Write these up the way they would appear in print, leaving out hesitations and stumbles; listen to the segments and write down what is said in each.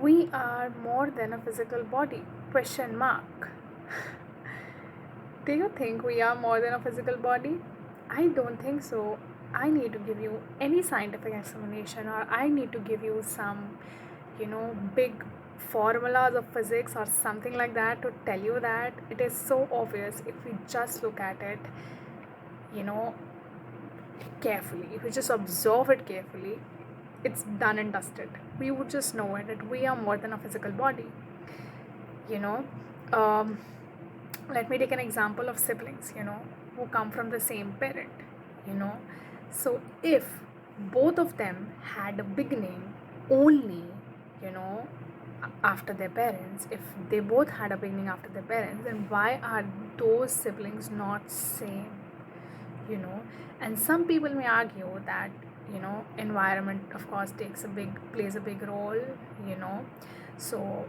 We are more than a physical body? Question mark. Do you think we are more than a physical body? I don't think so. I need to give you any scientific explanation, or I need to give you some, big formulas of physics or something like that to tell you that it is so obvious if we just look at it, you know, carefully. If we just observe it carefully, it's done and dusted. We would just know it that we are more than a physical body. You know, um, let me take an example of siblings, who come from the same parent, you know. So if both of them had a beginning only, you know, after their parents, if they both had a beginning after their parents, then why are those siblings not same? you know and some people may argue that environment of course plays a big role. you know so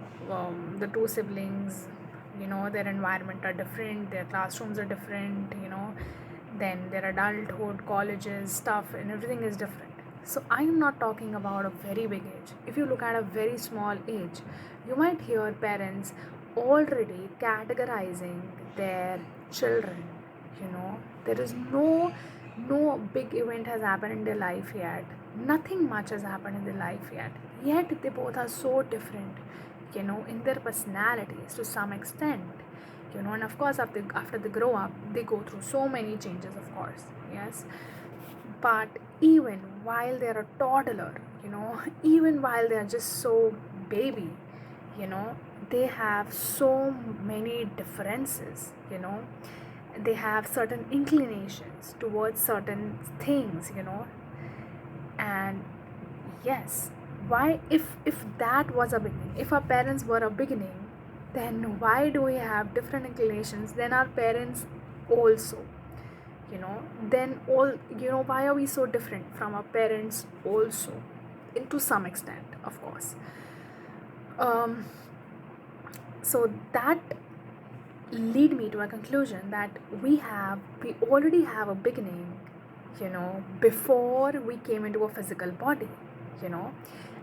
the two siblings, their environment are different, their classrooms are different, then their adulthood, colleges, stuff, and everything is different. So I am not talking about a very big age. If you look at a very small age, you might hear parents already categorizing their children. There is no big event has happened in their life yet. Nothing much has happened in their life yet they both are so different, in their personalities to some extent. And of course after they grow up, they go through so many changes, of course. Yes. But even while they're a toddler, even while they're just so baby, you know they have so many differences. They have certain inclinations towards certain things. And yes, why, if that was a beginning, if our parents were a beginning, then why do we have different inclinations than our parents also? Then all, why are we so different from our parents also, to some extent, of course. um so that lead me to a conclusion that we already have a beginning, before we came into a physical body. you know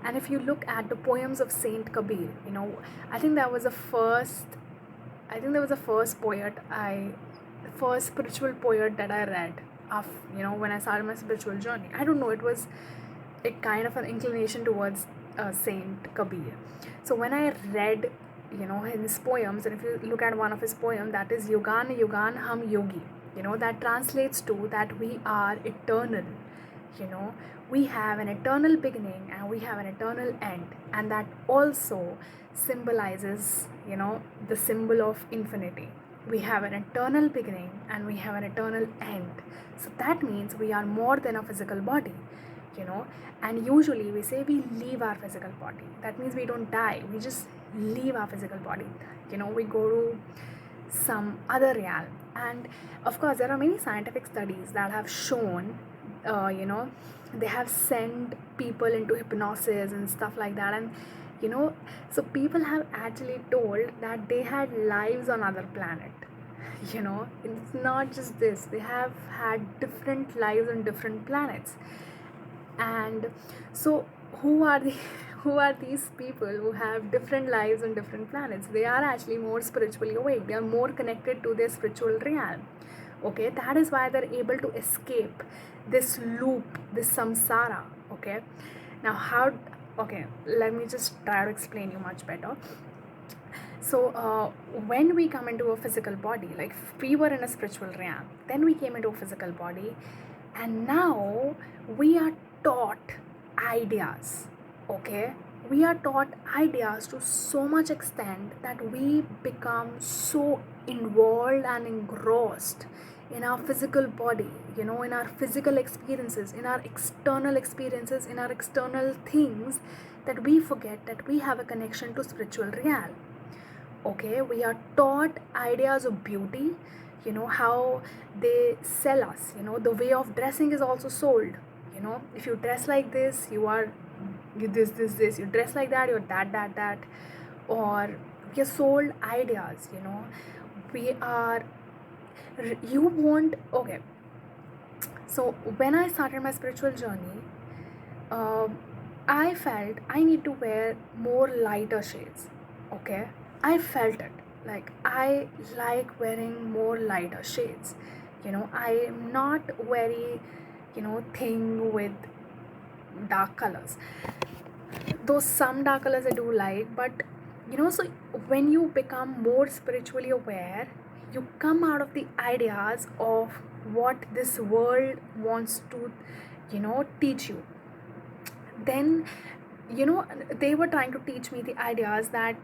and if you look at the poems of Saint Kabir, I think that was the first I think that was the first the first spiritual poet that I read of, when I started my spiritual journey. I don't know, it was a kind of an inclination towards Saint Kabir. So when I read, his poems, and if you look at one of his poems, that is Yugan Yugan Hum Yogi, that translates to that we are eternal. you know we have an eternal beginning and we have an eternal end, and that also symbolizes, the symbol of infinity. We have an eternal beginning and we have an eternal end. So that means we are more than a physical body. you know and usually we say we leave our physical body. That means we don't die, we just leave our physical body. We go to some other realm. And of course there are many scientific studies that have shown, they have sent people into hypnosis and stuff like that. And so people have actually told that they had lives on other planet. It's not just this, they have had different lives on different planets. And so who are the who are these people who have different lives on different planets? They are actually more spiritually awake, they are more connected to their spiritual realm. Okay, that is why they're able to escape this loop, this samsara. Okay, now how okay, let me just try to explain you much better. So when we come into a physical body, like we were in a spiritual realm, then we came into a physical body, and now we are taught ideas. Okay, we are taught ideas to so much extent that we become so involved and engrossed in our physical body, in our physical experiences, in our external experiences, in our external things, that we forget that we have a connection to spiritual realm. Okay, we are taught ideas of beauty, how they sell us. The way of dressing is also sold. If you dress like this, you are this, you dress like that, you're that, or we are sold ideas. We are you want Okay, so when I started my spiritual journey, uh, I felt I need to wear more lighter shades. Okay, I felt it. Like, I like wearing more lighter shades. I am not very, thing with dark colors. Though some dark colors I do like, but so when you become more spiritually aware, you come out of the ideas of what this world wants to, teach you. Then, they were trying to teach me the ideas that,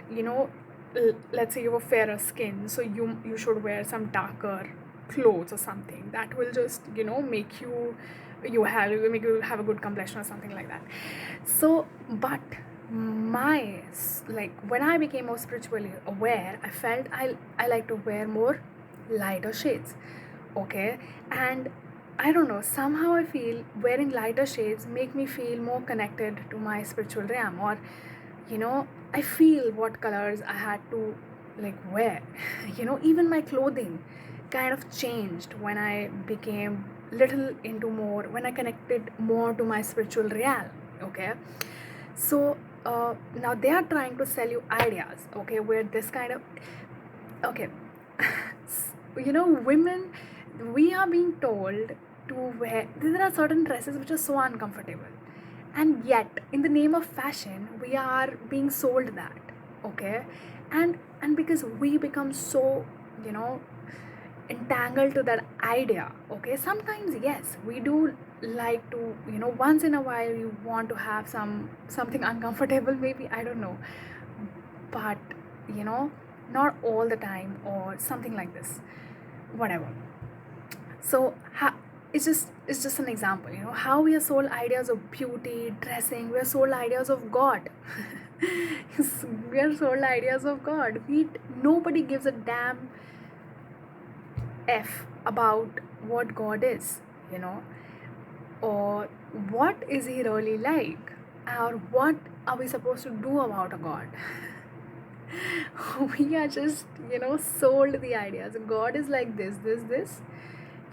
let's say you have a fairer skin, so you should wear some darker clothes or something that will just, make you have a good complexion or something like that. So, but like, when I became more spiritually aware, I felt I like to wear more lighter shades. Okay, and I don't know, somehow I feel wearing lighter shades make me feel more connected to my spiritual realm, or I feel what colors I had to, like, wear. Even my clothing kind of changed when I became little into more, when I connected more to my spiritual realm. Okay, so now they are trying to sell you ideas, okay, where this kind of, okay, women, we are being told to wear, there are certain dresses which are so uncomfortable, and yet in the name of fashion we are being sold that. Okay, and because we become so, you know entangled to that idea. Okay, sometimes yes, we do like to, once in a while you want to have something uncomfortable, maybe, I don't know, but you know not all the time, or something like this, whatever. So it's just an example, how we are sold ideas of beauty, dressing, we are sold ideas of God. Yes, we are sold ideas of God. Nobody gives a damn f about what God is, you know or what is he really like, or what are we supposed to do about a God. We are just, sold the ideas God is like this.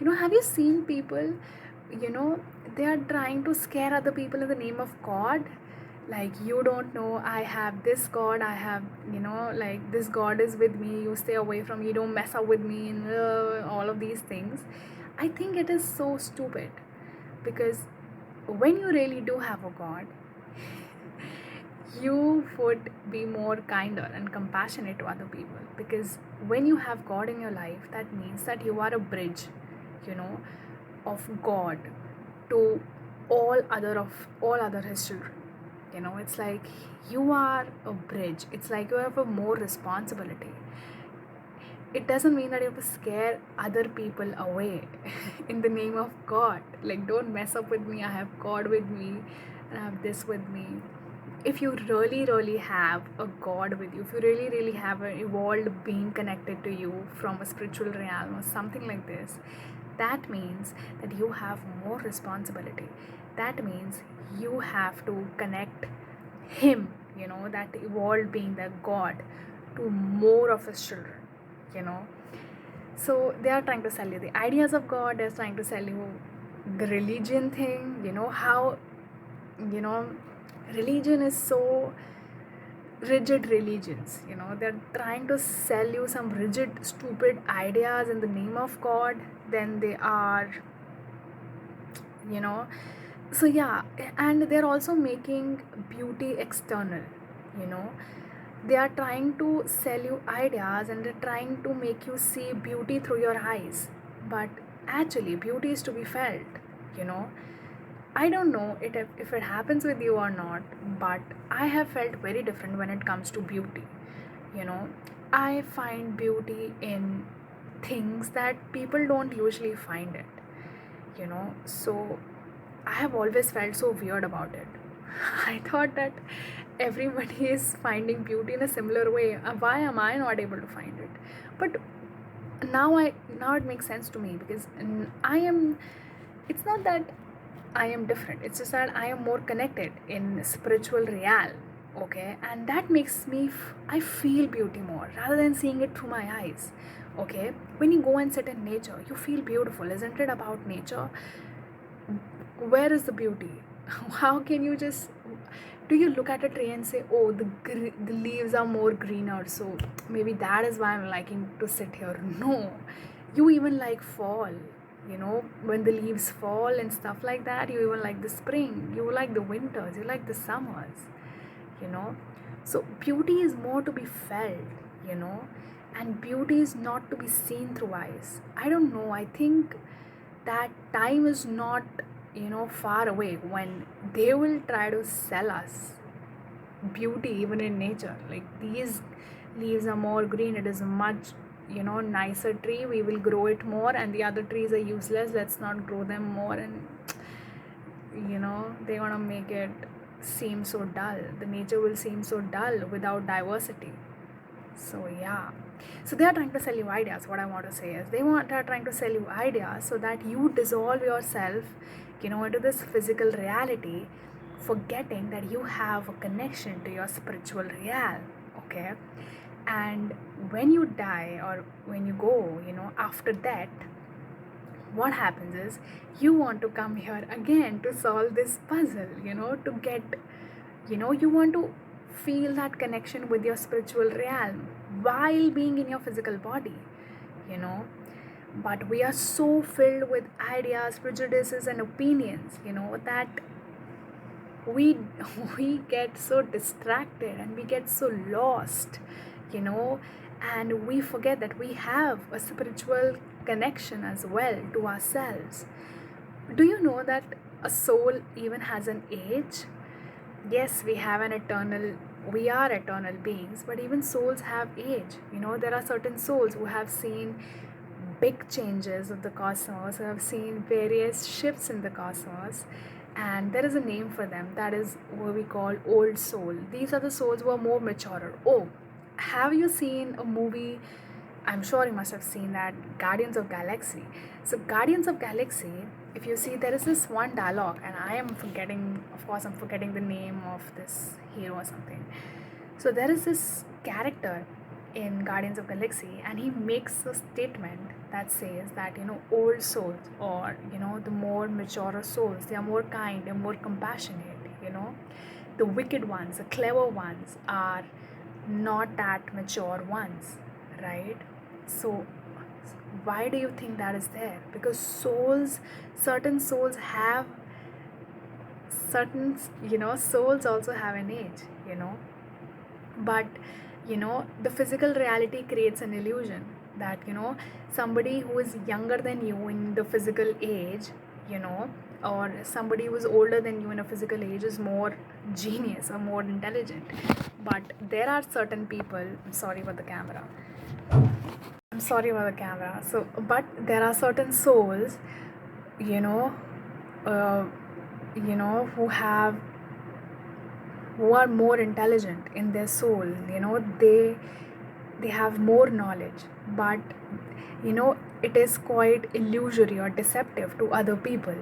Have you seen people, you know they are trying to scare other people in the name of God? Like, you don't know, I have this God, I have, like, this God is with me, you stay away from me, you don't mess up with me, and all of these things. I think it is so stupid, because when you really do have a God, you would be more kinder and compassionate to other people, because when you have God in your life, that means that you are a bridge, you know of God to all other his children. It's like you are a bridge, it's like you have a more responsibility. It doesn't mean that you have to scare other people away in the name of God. Like, don't mess up with me, I have God with me, and I have this with me. If you really, really have a God with you, if you really, really have an evolved being connected to you from a spiritual realm or something like this, that means that you have more responsibility. That means you have to connect him, that evolved being, that God, to more of his children, you know. So they are trying to sell you the ideas of God, they're trying to sell you the religion thing, how, you know, religion is so rigid. Religions, they're trying to sell you some rigid, stupid ideas in the name of God. Then they are, you know so yeah, and they're also making beauty external. you know they are trying to sell you ideas, and they're trying to make you see beauty through your eyes, but actually beauty is to be felt. you know I don't know if it happens with you or not, but I have felt very different when it comes to beauty. you know I find beauty in things that people don't usually find it. So I have always felt so weird about it. I thought that everybody is finding beauty in a similar way. Why am I not able to find it? But now it makes sense to me, because I am. It's not that I am different. It's just that I am more connected in spiritual realm. Okay, and that makes me. I feel beauty more rather than seeing it through my eyes. Okay, when you go and sit in nature, you feel beautiful, isn't it? About nature, where is the beauty? How can you just Do you look at a tree and say, oh, the leaves are more greener, so maybe that is why I'm liking to sit here? No, you even like fall. When the leaves fall and stuff like that, you even like the spring, you like the winters, you like the summers, you know. So beauty is more to be felt, you know, and beauty is not to be seen through eyes. I don't know. I think that time is not, far away when they will try to sell us beauty even in nature. Like, these leaves are more green, it is a much, nicer tree, we will grow it more, and the other trees are useless, let's not grow them more. And they want to make it seem so dull. The nature will seem so dull without diversity. So yeah, so they are trying to sell you ideas. What I want to say is are trying to sell you ideas so that you dissolve yourself, into this physical reality, forgetting that you have a connection to your spiritual real. Okay, and when you die or when you go, after that, what happens is you want to come here again to solve this puzzle, to get, you want to feel that connection with your spiritual realm while being in your physical body, you know. But we are so filled with ideas, prejudices, and opinions, that we we get so distracted and we get so lost, you know, and we forget that we have a spiritual connection as well to ourselves. Do you know that a soul even has an age? Yes, we are eternal beings, but even souls have age. There are certain souls who have seen big changes of the cosmos, who have seen various shifts in the cosmos, and there is a name for them. That is what we call old soul. These are the souls who are more mature. Oh, have you seen a movie? I'm sure you must have seen that, Guardians of Galaxy. So Guardians of Galaxy, if you see, there is this one dialogue, and I'm forgetting the name of this hero or something. So there is this character in Guardians of Galaxy, and he makes a statement that says that, old souls, or the more mature souls, they are more kind, they're more compassionate. The wicked ones, the clever ones, are not that mature ones, right? So why do you think that is there? Because certain souls have certain, souls also have an age, but the physical reality creates an illusion that, somebody who is younger than you in the physical age, or somebody who is older than you in a physical age, is more genius or more intelligent. But there are certain people, I'm sorry about the camera. So, but there are certain souls, you know, uh, who are more intelligent in their soul. They have more knowledge, but it is quite illusory or deceptive to other people.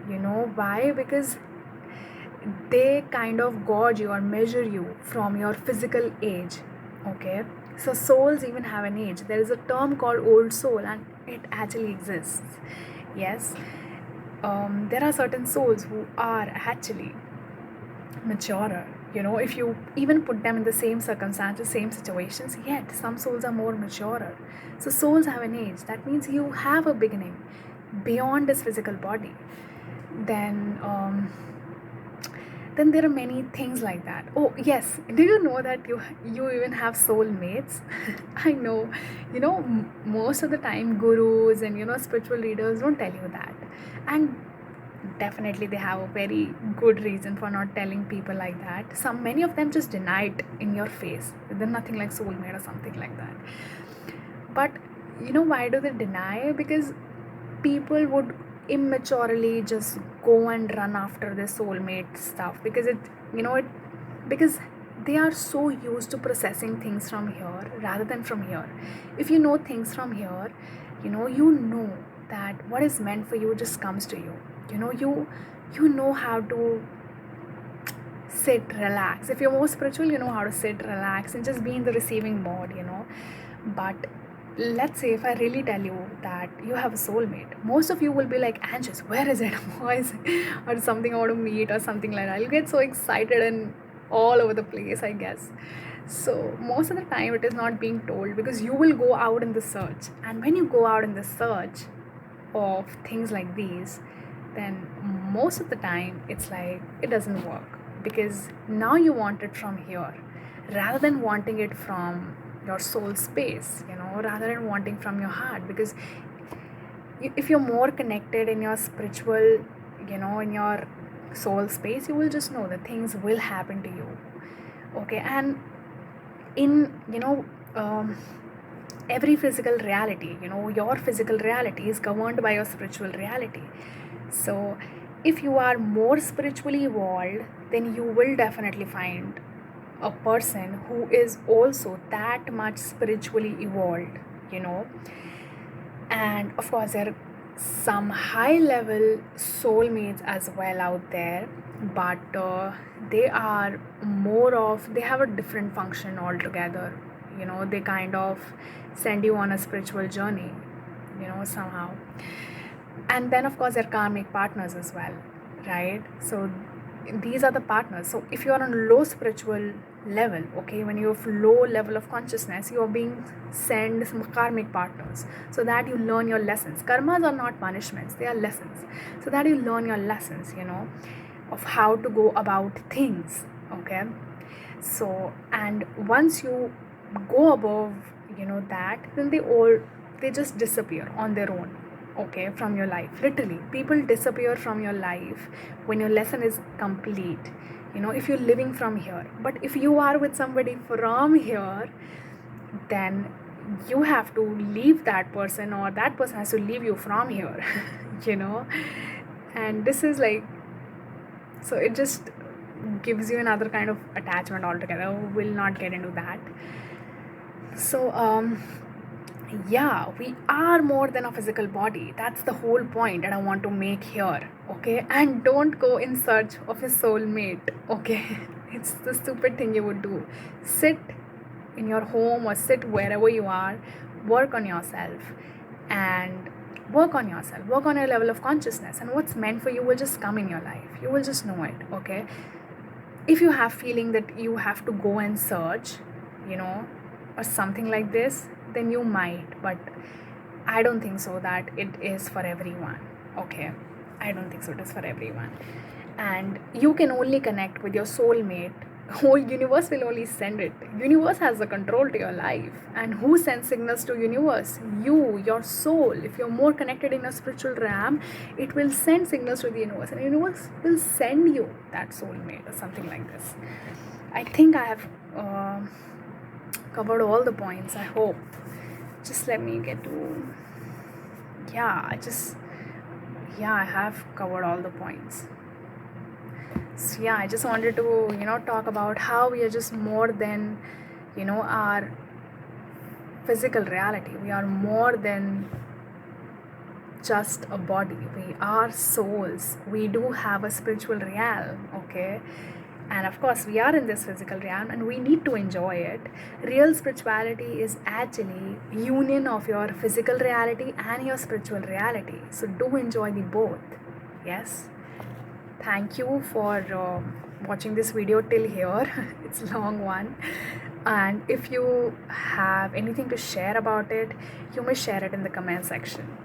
Why? Because they kind of gauge you or measure you from your physical age. Okay, so souls even have an age. There is a term called old soul, and it actually exists. Yes, there are certain souls who are actually maturer. If you even put them in the same circumstances, same situations, yet some souls are more maturer. So souls have an age. That means you have a beginning beyond this physical body. Then there are many things like that. Oh yes, do you know that you even have soulmates? I know, most of the time gurus and spiritual leaders don't tell you that, and definitely they have a very good reason for not telling people like that. Many of them just deny it in your face. They're nothing like soulmate or something like that. But why do they deny? Because people would immaturely just go and run after their soulmate stuff, because because they are so used to processing things from here rather than from here. If you know things from here, you know that what is meant for you just comes to you. You know how to sit, relax. If you're more spiritual, you know how to sit, relax, and just be in the receiving mode. But let's say if I really tell you that you have a soulmate, most of you will be like anxious. Where is it? Why is it? Or something I want to meet or something like that. You'll get so excited and all over the place, I guess. So most of the time it is not being told, because you will go out in the search, and when you go out in the search of things like these, then most of the time it's like it doesn't work, because now you want it from here rather than wanting it from your soul space, rather than wanting from your heart. Because if you're more connected in your spiritual, in your soul space, you will just know that things will happen to you. Okay. And in every physical reality, your physical reality is governed by your spiritual reality. So if you are more spiritually evolved, then you will definitely find a person who is also that much spiritually evolved, and of course there are some high level soulmates as well out there, but they have a different function altogether. They kind of send you on a spiritual journey, somehow. And then of course there are karmic partners as well, right? So these are the partners. So if you are on low spiritual level, okay, when you have low level of consciousness, you are being sent some karmic partners, so that you learn your lessons. Karmas are not punishments, they are lessons, so that you learn your lessons, of how to go about things. Okay. So, and once you go above, that, then they just disappear on their own. Okay, from your life. Literally, people disappear from your life when your lesson is complete. If you're living from here. But if you are with somebody from here, then you have to leave that person, or that person has to leave you from here. you know and this is like, so it just gives you another kind of attachment altogether. We'll not get into that. So yeah, we are more than a physical body. That's the whole point that I want to make here. Okay. And don't go in search of a soulmate. Okay. It's the stupid thing you would do. Sit in your home or sit wherever you are, work on yourself, and work on your level of consciousness, and what's meant for you will just come in your life. You will just know it. Okay. If you have feeling that you have to go and search, or something like this, then you might, but I don't think so that it is for everyone. Okay. I don't think so it is for everyone. And you can only connect with your soulmate. Whole universe will only send it. Universe has the control to your life. And who sends signals to universe? You, your soul. If you're more connected in a spiritual realm, it will send signals to the universe, and the universe will send you that soulmate or something like this. I think I have covered all the points, I hope. Just let me get to, I have covered all the points. So yeah, I just wanted to talk about how we are just more than our physical reality. We are more than just a body. We are souls. We do have a spiritual realm. Okay. And of course, we are in this physical realm and we need to enjoy it. Real spirituality is actually union of your physical reality and your spiritual reality. So do enjoy the both. Yes. Thank you for watching this video till here. It's a long one. And if you have anything to share about it, you may share it in the comment section.